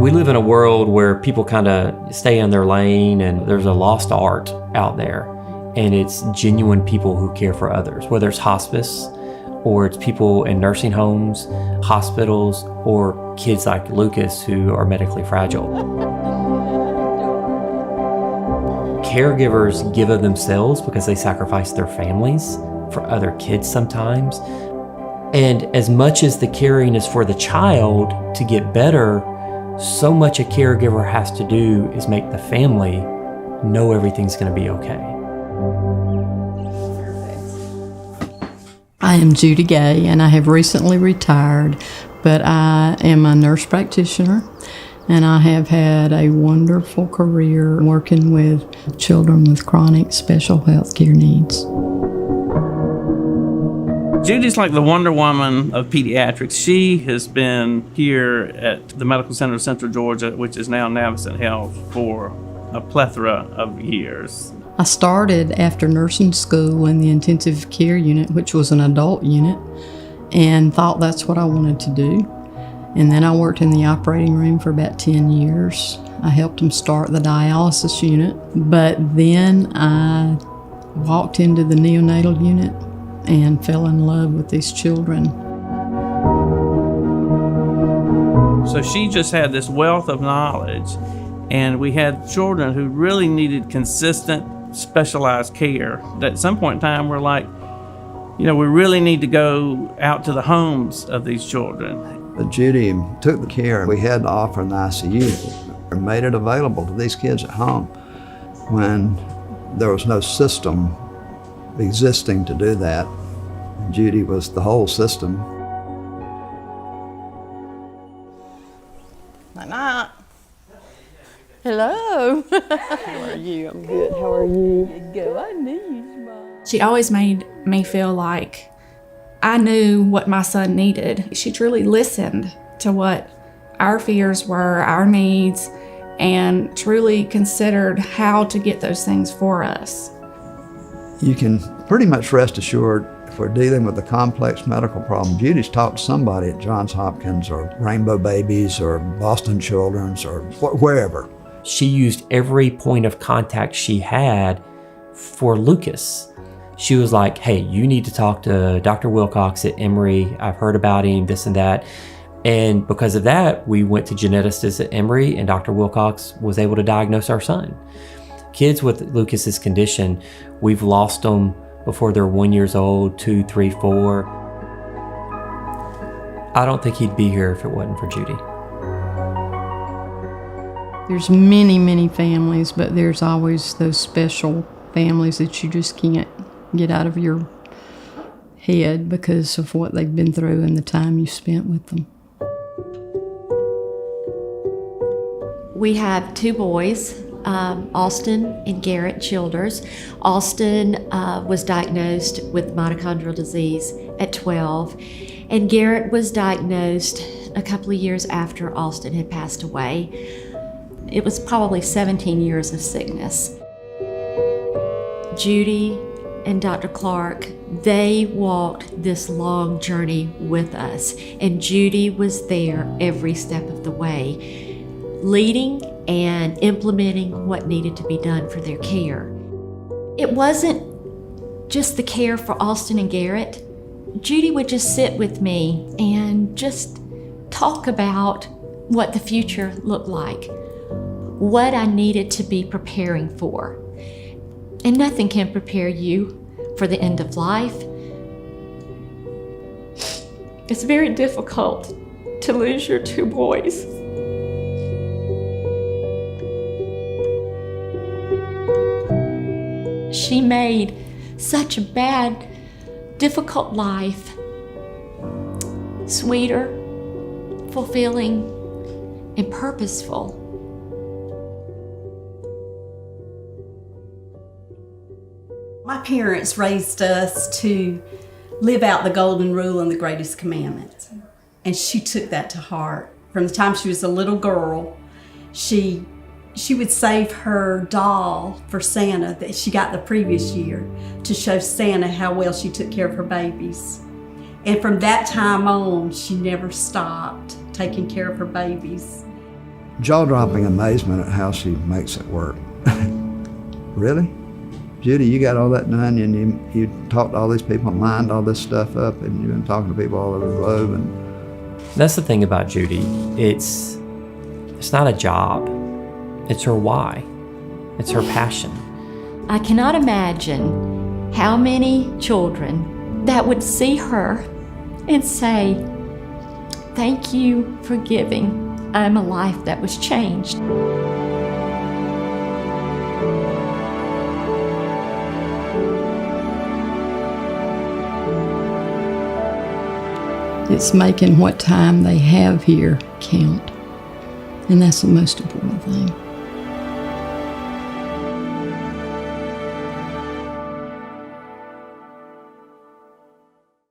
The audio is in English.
We live in a world where people kind of stay in their lane, and there's a lost art out there. And it's genuine people who care for others, whether it's hospice or it's people in nursing homes, hospitals, or kids like Lucas who are medically fragile. Caregivers give of themselves because they sacrifice their families for other kids sometimes. And as much as the caring is for the child to get better, so much a caregiver has to do is make the family know everything's going to be okay. I am Judy Gay, and I have recently retired, but I am a nurse practitioner, and I have had a wonderful career working with children with chronic special health care needs. Judy's like the Wonder Woman of pediatrics. She has been here at the Medical Center of Central Georgia, which is now Navicent Health, for a plethora of years. I started after nursing school in the intensive care unit, which was an adult unit, and thought that's what I wanted to do. And then I worked in the operating room for about 10 years. I helped them start the dialysis unit, but then I walked into the neonatal unit and fell in love with these children. So she just had this wealth of knowledge, and we had children who really needed consistent, specialized care. At some point in time, we're like, we really need to go out to the homes of these children. But Judy took the care we had to offer in the ICU and made it available to these kids at home when there was no system existing to do that. And Judy was the whole system. Night. Hello. How are you? I'm good. How are you? Good. I need you, Mom. She always made me feel like I knew what my son needed. She truly listened to what our fears were, our needs, and truly considered how to get those things for us. You can pretty much rest assured if we're dealing with a complex medical problem, Judy's talked to somebody at Johns Hopkins or Rainbow Babies or Boston Children's or wherever. She used every point of contact she had for Lucas. She was like, hey, you need to talk to Dr. Wilcox at Emory. I've heard about him, this and that. And because of that, we went to geneticists at Emory, and Dr. Wilcox was able to diagnose our son. Kids with Lucas's condition, we've lost them before they're 1 year old, 2, 3, 4. I don't think he'd be here if it wasn't for Judy. There's many, many families, but there's always those special families that you just can't get out of your head because of what they've been through and the time you spent with them. We have 2 boys, Austin and Garrett Childers. Austin was diagnosed with mitochondrial disease at 12, and Garrett was diagnosed a couple of years after Austin had passed away. It was probably 17 years of sickness. Judy and Dr. Clark, they walked this long journey with us, and Judy was there every step of the way, leading and implementing what needed to be done for their care. It wasn't just the care for Austin and Garrett. Judy would just sit with me and just talk about what the future looked like, what I needed to be preparing for. And nothing can prepare you for the end of life. It's very difficult to lose your 2 boys. She made such a bad, difficult life sweeter, fulfilling, and purposeful. My parents raised us to live out the golden rule and the greatest commandment. And she took that to heart. From the time she was a little girl, she would save her doll for Santa that she got the previous year to show Santa how well she took care of her babies. And from that time on, she never stopped taking care of her babies. jaw-dropping amazement at how she makes it work. Really? Judy, you got all that done, and you talked to all these people and lined all this stuff up, and you've been talking to people all over the globe. And That's the thing about Judy. It's not a job. It's her why. It's her passion. I cannot imagine how many children that would see her and say, "Thank you for giving. I'm a life that was changed." It's making what time they have here count. And that's the most important thing.